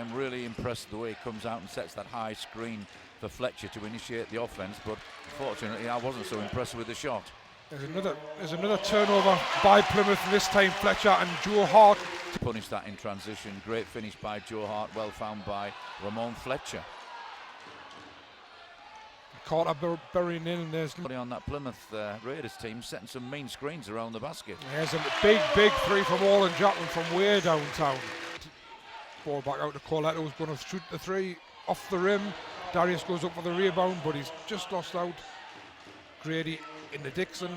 I'm really impressed the way he comes out and sets that high screen for Fletcher to initiate the offence, but unfortunately I wasn't so impressed with the shot. There's another turnover by Plymouth, and this time Fletcher and Joe Hart To punish that in transition, great finish by Joe Hart, well found by Ramon Fletcher. Carter burying in, and there's On that Plymouth Raiders team setting some mean screens around the basket. there's a big three from Orland Jackman from way downtown. Ball back out to Corletto, who's going to shoot the three off the rim. Darius goes up for the rebound, but he's just lost out. Grady into Dixon.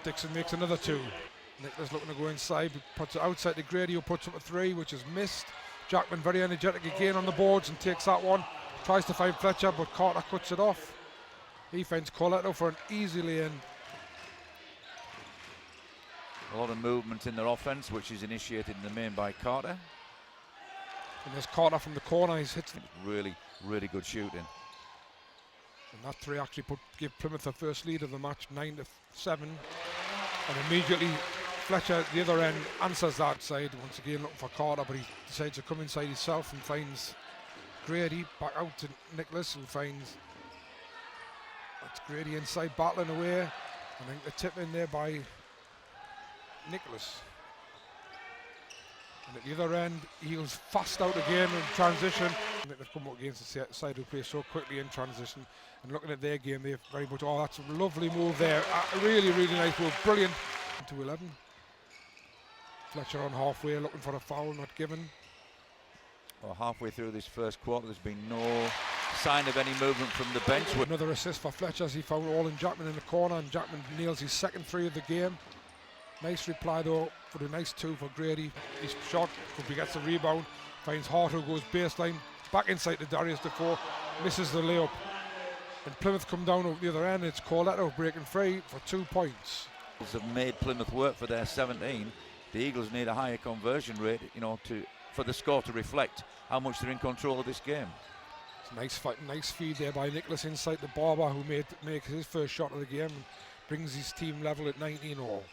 Dixon makes another two. Nicholas looking to go inside, but puts it outside to Grady, who puts up a three, which is missed. Jackman very energetic again on the boards and takes that one. Tries to find Fletcher, but Carter cuts it off. He finds Corletto for an easy lay-in. A lot of movement in their offence, which is initiated in the main by Carter. And there's Carter from the corner, he's hit. Really, really good shooting. And that three actually give Plymouth the first lead of the match, 9-7. And immediately Fletcher at the other end answers that side, once again looking for Carter, but he decides to come inside himself and finds Grady. Back out to Nicholas, who finds that's Grady inside, battling away. I think the tip in there by Nicholas. And at the other end, Eagles fast out again in transition. And they've come up against the side who play so quickly in transition. And looking at their game, they're very much, oh, that's a lovely move there. Really, really nice move, brilliant. To 11. Fletcher on halfway, looking for a foul, not given. Well, halfway through this first quarter, there's been no sign of any movement from the bench. Another assist for Fletcher as he found Orland Jackman in the corner, and Jackman nails his second three of the game. Nice reply though for the nice two for Grady. His shot, if he gets the rebound, finds Hart, who goes baseline, back inside to Darius Defoe, misses the layup. And Plymouth come down over the other end. It's Corletto breaking free for 2 points. Have made Plymouth work for their 17. The Eagles need a higher conversion rate, for the score to reflect how much they're in control of this game. It's a nice fight, nice feed there by Nicholas inside the Barber, who makes his first shot of the game and brings his team level at 19-all.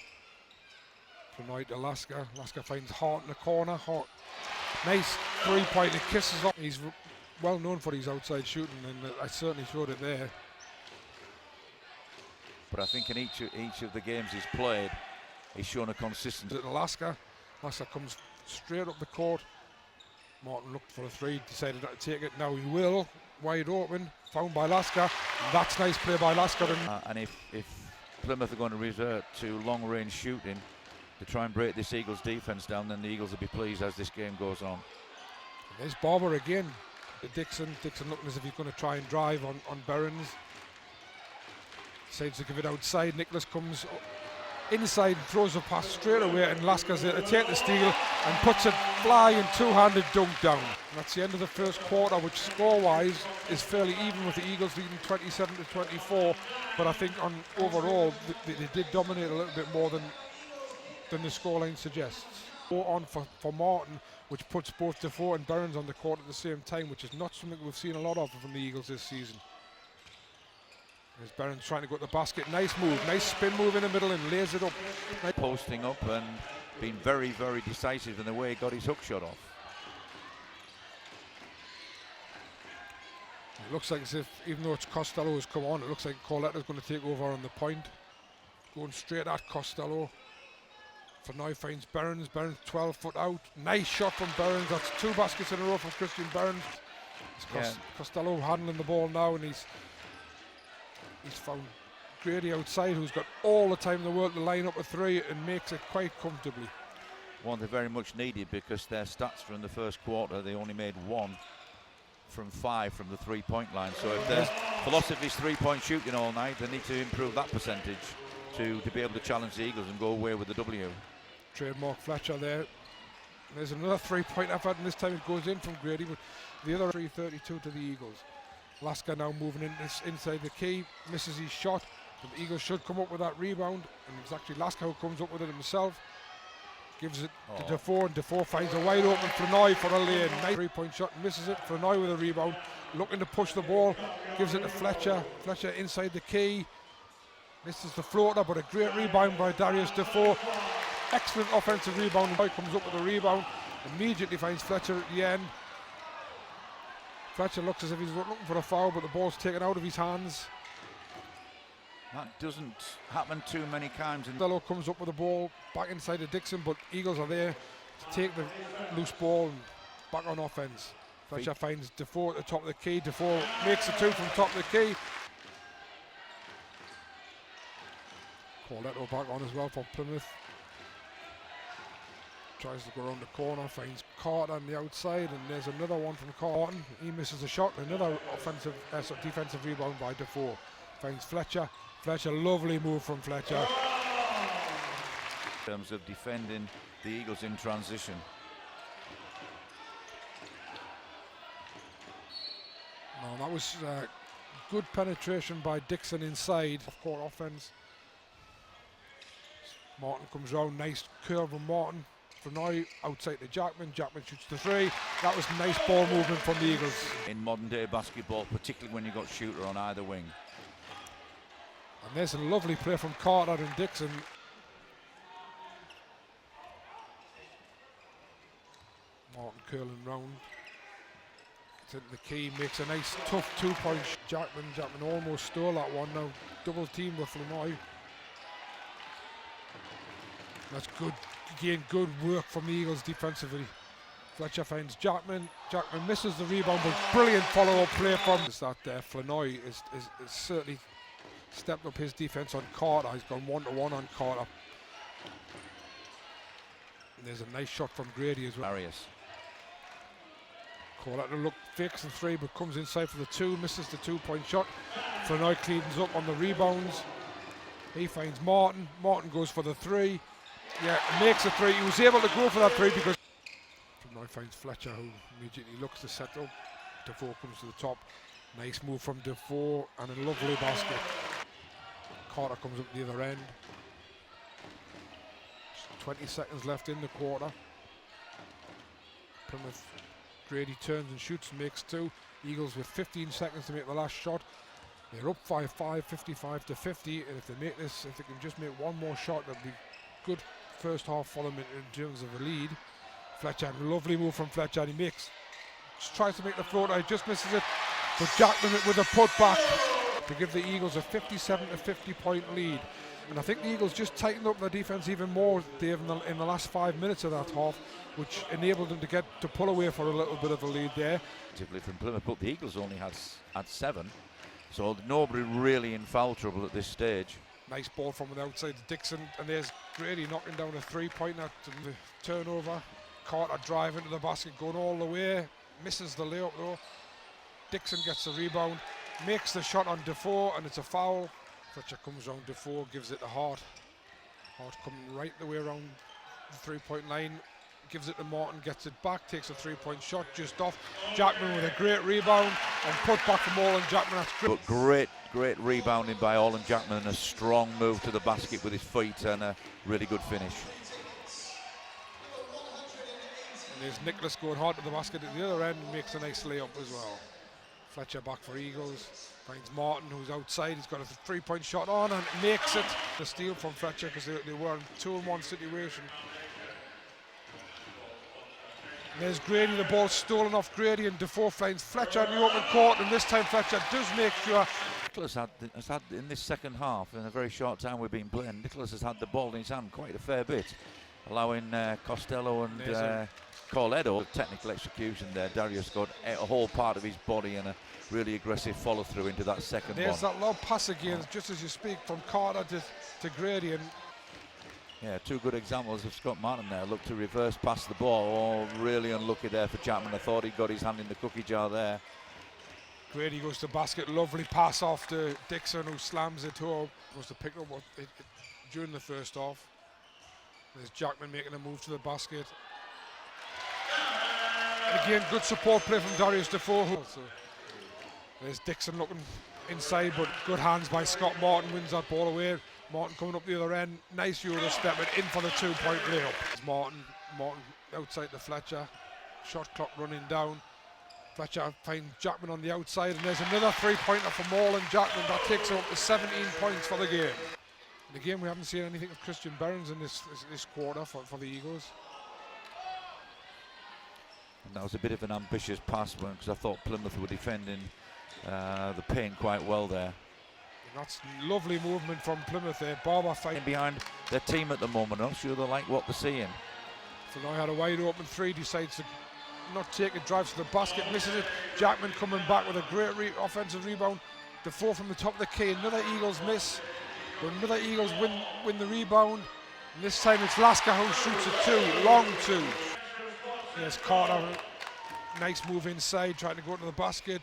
From right to Lasker. Lasker finds Hart in the corner. Hart, nice three-point, and kisses up. He's well known for his outside shooting, and I certainly showed it there. But I think in each of the games he's played, he's shown a consistency. Lasker comes straight up the court. Martin looked for a three, decided not to take it. Now he will. Wide open, found by Lasker. And that's nice play by Lasker. And if Plymouth are going to revert to long-range shooting to try and break this Eagles defence down, then the Eagles will be pleased as this game goes on. And there's Barber again. Dixon looking as if he's going to try and drive on Berens. Decides to give it outside. Nicholas comes inside and throws a pass straight away, and Lasker's there to take the steal and puts it flying two-handed dunk down. And that's the end of the first quarter, which score-wise is fairly even with the Eagles leading 27-24. But I think on overall they did dominate a little bit more than the scoreline suggests. Go on for Martin, which puts both Defoe and Berens on the court at the same time, which is not something we've seen a lot of from the Eagles this season. There's Berens trying to go to the basket. Nice move, nice spin move in the middle and lays it up. Posting up and being very, very decisive in the way he got his hook shot off. It looks like as if, even though it's Costello who's come on, it looks like Corletto's going to take over on the point. Going straight at Costello. For now finds Berens. Berens 12 foot out. Nice shot from Berens. That's 2 baskets in a row from Christian Berens. It's Costello handling the ball now, and he's found Grady outside, who's got all the time in the world to line up a three and makes it quite comfortably. One they very much needed, because their stats from the first quarter, they only made 1 from 5 from the 3-point line. So if their philosophy is 3-point shooting all night, they need to improve that percentage to be able to challenge the Eagles and go away with the W. Trademark Fletcher there. There's another 3-point effort, and this time it goes in from Grady, but the other 3-32 to the Eagles. Lasker now moving in inside the key, misses his shot. The Eagles should come up with that rebound, and it's actually Lasker who comes up with it himself. Gives it to Defoe, and Defoe finds a wide open Flanoy for a lane. Nice 3-point shot, misses it. Flanoy with a rebound, looking to push the ball, gives it to Fletcher. Fletcher inside the key, misses the floater, but a great rebound by Darius Defoe. Excellent offensive rebound. Boy comes up with a rebound, immediately finds Fletcher at the end. Fletcher looks as if he's looking for a foul, but the ball's taken out of his hands. That doesn't happen too many times. Costello comes up with the ball back inside of Dixon, but Eagles are there to take the loose ball and back on offense. Fletcher finds Defoe at the top of the key. Defoe makes the two from top of the key. Corletto back on as well for Plymouth. Tries to go around the corner, finds Carter on the outside, and there's another one from Carter. He misses a shot. Another defensive rebound by Defoe. Finds Fletcher. Fletcher, lovely move from Fletcher. In terms of defending the Eagles in transition. No, that was good penetration by Dixon inside. Off-court offense. Martin comes round, nice curve from Martin. Flanoy outside to Jackman. Jackman shoots the three. That was nice ball movement from the Eagles. In modern day basketball, particularly when you've got shooter on either wing. And there's a lovely play from Carter and Dixon. Martin curling round. It's into the key, makes a nice tough 2-point shot. Jackman almost stole that one now. Double team with Flanoy. That's good. Again, good work from the Eagles defensively. Fletcher finds Jackman. Jackman misses the rebound, but brilliant follow-up play from that. Flanoy is certainly stepped up his defense on Carter. He's gone 1-to-1 on Carter. And there's a nice shot from Grady as well. Arias. Corletto look fakes the three, but comes inside for the two. Misses the 2-point shot. Flanoy cleans up on the rebounds. He finds Martin. Martin goes for the three. Yeah, makes a three. He was able to go for that three because Flanoy finds Fletcher, who immediately looks to settle. Defoe comes to the top. Nice move from Defoe and a lovely basket. Carter comes up the other end. 20 seconds left in the quarter. Plymouth, Grady turns and shoots and makes two. Eagles with 15 seconds to make the last shot. They're up 5-5, 55 to 50, and if they make this, if they can just make one more shot, that'd be good first half for them in terms of a lead. Fletcher, lovely move from Fletcher, and he just tries to make the floater, he just misses it, but Jackman with a putback to give the Eagles a 57 to 50 point lead. And I think the Eagles just tightened up their defense even more, Dave, in the last 5 minutes of that half, which enabled them to pull away for a little bit of a lead there. From Plymouth, but the Eagles only had 7, so nobody really in foul trouble at this stage. Nice ball from the outside to Dixon, and there's Grady knocking down a 3-pointer to the turnover. Carter drive into the basket, going all the way, misses the layup though. Dixon gets the rebound, makes the shot on Defoe, and it's a foul. Fletcher comes round Defoe, gives it to Hart. Hart coming right the way around the 3-point line, gives it to Martin, gets it back, takes a 3-point shot just off. Jackman with a great rebound and put back from All and Jackman. That's great. Great rebounding by All and Jackman, and a strong move to the basket with his feet and a really good finish. And there's Nicholas going hard to the basket at the other end and makes a nice layup as well. Fletcher back for Eagles, finds Martin who's outside, he's got a 3-point shot on and makes it. The steal from Fletcher because they were in a 2-on-1 situation. And there's Grady, the ball stolen off Grady, and Defoe finds Fletcher in the open court, and this time Fletcher does make sure. Nicholas has had in this second half, in a very short time we've been playing, Nicholas has had the ball in his hand quite a fair bit, allowing Costello and Corletto technical execution there. Darius got a whole part of his body and a really aggressive follow through into that second There's one. that low pass again, just as you speak, from Carter to Grady. And yeah, two good examples of Scott Martin there. Looked to reverse pass the ball. Oh, really unlucky there for Chapman. I thought he got his hand in the cookie jar there. Grady goes to basket, lovely pass off to Dixon, who slams it home. Was to pick up during the first half. There's Jackman making a move to the basket. And again, good support play from Darius Defoe. So there's Dixon looking inside, but good hands by Scott Martin, wins that ball away. Martin coming up the other end, nice Euro step and in for the 2-point layup. Martin outside to Fletcher, shot clock running down. Fletcher finds Jackman on the outside, and there's another 3-pointer from All and Jackman that takes him up to 17 points for the game. And again, we haven't seen anything of Christian Behrens in this quarter for the Eagles. And that was a bit of an ambitious pass because I thought Plymouth were defending the paint quite well there. And that's lovely movement from Plymouth there. Barber fighting Behind their team at the moment. I'm not sure they like what they're seeing. So now had a wide open three, decides to not take it, drives to the basket, misses it. Jackman coming back with a great offensive rebound. The four from the top of the key, another Eagles miss, but another Eagles win the rebound. And this time it's Lasker who shoots a two, long two. Yes, Carter, nice move inside, trying to go to the basket.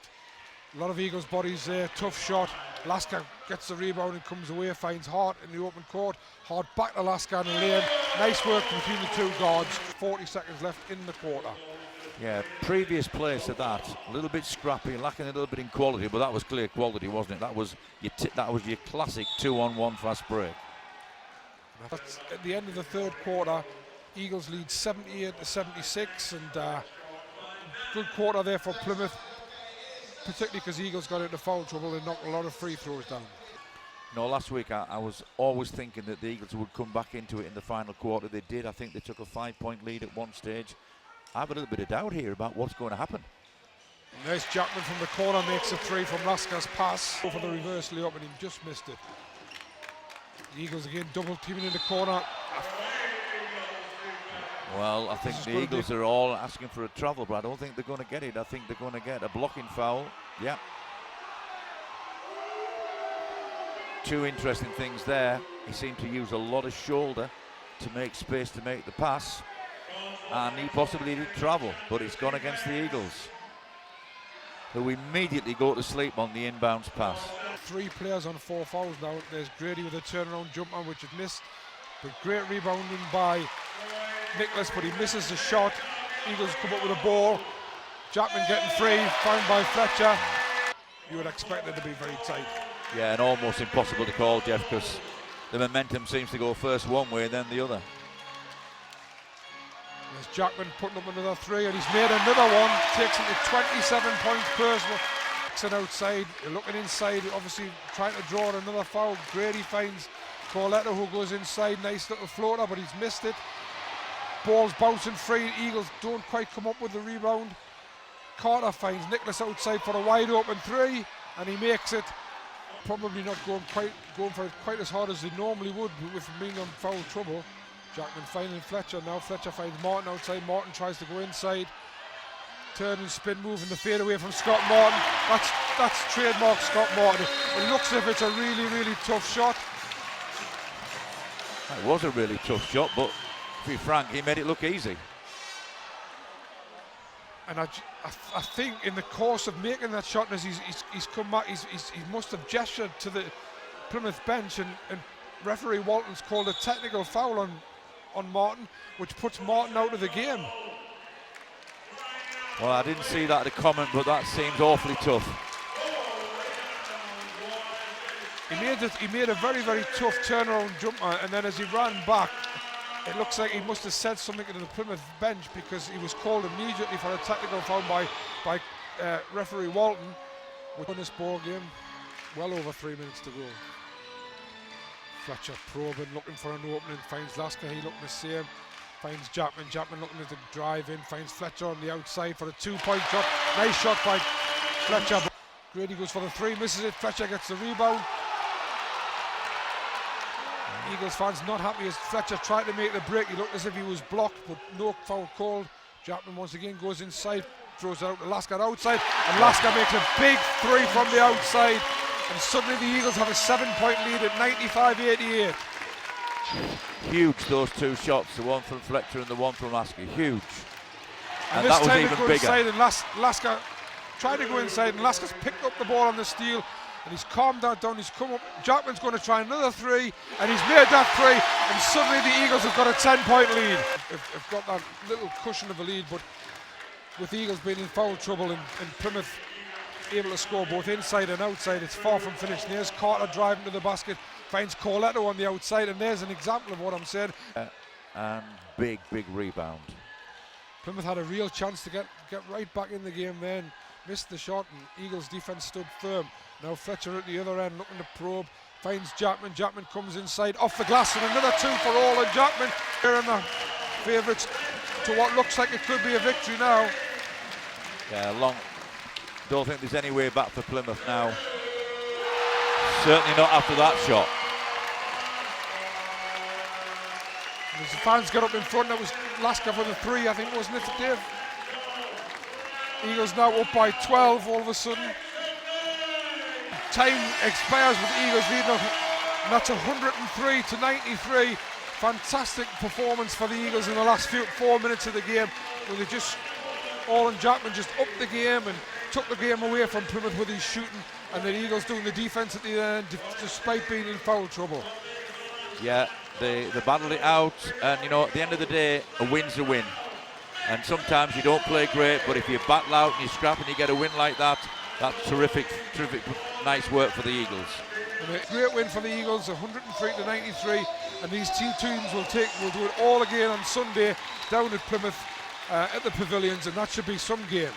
A lot of Eagles bodies there, tough shot. Lasker gets the rebound and comes away, finds Hart in the open court. Hart back to Lasker in the lane. Nice work between the two guards. 40 seconds left in the quarter. Yeah, previous plays to that, a little bit scrappy, lacking a little bit in quality, but that was clear quality, wasn't it? That was your classic 2-on-1 fast break. That's at the end of the third quarter. Eagles lead 78-76, and good quarter there for Plymouth, particularly because Eagles got into foul trouble and knocked a lot of free throws down. No, last week I was always thinking that the Eagles would come back into it in the final quarter. They did. I think they took a 5-point lead at one stage. I have a little bit of doubt here about what's going to happen. Nice Jackman from the corner, makes a three from Lasker's pass. Go for the reverse layup and he just missed it. The Eagles again double teaming in the corner. Well, I think the Eagles are all asking for a travel, but I don't think they're going to get it. I think they're going to get a blocking foul. Yeah. Two interesting things there. He seemed to use a lot of shoulder to make space to make the pass. And he possibly did travel, but it's gone against the Eagles, who immediately go to sleep on the inbounds pass. 3 players on 4 fouls now. There's Grady with a turnaround jumper, which had missed. But great rebounding by Nicholas, but he misses the shot. Eagles come up with a ball. Jackman getting free, found by Fletcher. You would expect it to be very tight. Yeah, and almost impossible to call, Jeff, because the momentum seems to go first one way and then the other. There's Jackman putting up another 3, and he's made another one. Takes it to 27 points personal. And outside, looking inside, obviously trying to draw another foul. Grady finds Corletto, who goes inside. Nice little floater, but he's missed it. Ball's bouncing free. Eagles don't quite come up with the rebound. Carter finds Nicholas outside for a wide open 3, and he makes it. Probably not going for it quite as hard as they normally would with being on foul trouble. Jackman finding Fletcher now. Fletcher finds Martin outside. Martin tries to go inside. Turn and spin move and the fade away from Scott Martin. That's trademark Scott Martin. It looks as if it's a really, really tough shot. It was a really tough shot, but to be frank, he made it look easy. And I think in the course of making that shot, as he's come back, he must have gestured to the Plymouth bench, and referee Walton's called a technical foul on Martin, which puts Martin out of the game. Well, I didn't see that at the comment, but that seems awfully tough. He made a very, very tough turnaround jumper, and then as he ran back, it looks like he must have said something to the Plymouth bench, because he was called immediately for a technical foul by referee Walton. We won this ball game, well over 3 minutes to go. Fletcher probing, looking for an opening, finds Lasker, he looking the same. Finds Jackman looking at the drive in, finds Fletcher on the outside for the 2-point shot. Nice shot by Fletcher. Grady goes for the 3, misses it. Fletcher gets the rebound. Eagles fans not happy as Fletcher tried to make the break. He looked as if he was blocked, but no foul called. Jackman once again goes inside, throws it out to Lasker outside, and Lasker makes a big 3 from the outside. And suddenly the Eagles have a 7-point lead at 95-88. Huge, those 2 shots, the one from Fletcher and the one from Lasker, huge. And that was even bigger. Inside, and Lasker tried to go inside, and Lasker's picked up the ball on the steal, and he's calmed that down. He's come up. Jackman's going to try another 3, and he's made that 3, and suddenly the Eagles have got a 10-point lead. They've got that little cushion of a lead, but with the Eagles being in foul trouble and Plymouth able to score both inside and outside, it's far from finished. There's Carter driving to the basket, finds Corletto on the outside, and there's an example of what I'm saying. And big rebound. Plymouth had a real chance to get right back in the game then, missed the shot, and Eagles defense stood firm. Now Fletcher at the other end looking to probe, finds Jackman. Jackman comes inside, off the glass, and another 2 for all, and Jackman here in the favourites to what looks like it could be a victory now. Yeah, long. Don't think there's any way back for Plymouth now. Certainly not after that shot. As the fans got up in front, that was Lasker for the 3, I think, wasn't it, Dave? Eagles now up by 12 all of a sudden. Time expires with the Eagles leading, and that's 103 to 93. Fantastic performance for the Eagles in the last 4 minutes of the game, where they just, Oran Jackman just upped the game and took the game away from Plymouth with his shooting, and the Eagles doing the defence at the end despite being in foul trouble. Yeah, they battled it out, and you know, at the end of the day, a win's a win. And sometimes you don't play great, but if you battle out and you scrap and you get a win like that, that's terrific, nice work for the Eagles. And a great win for the Eagles, 103 to 93, and these two teams will do it all again on Sunday down at Plymouth at the Pavilions, and that should be some game.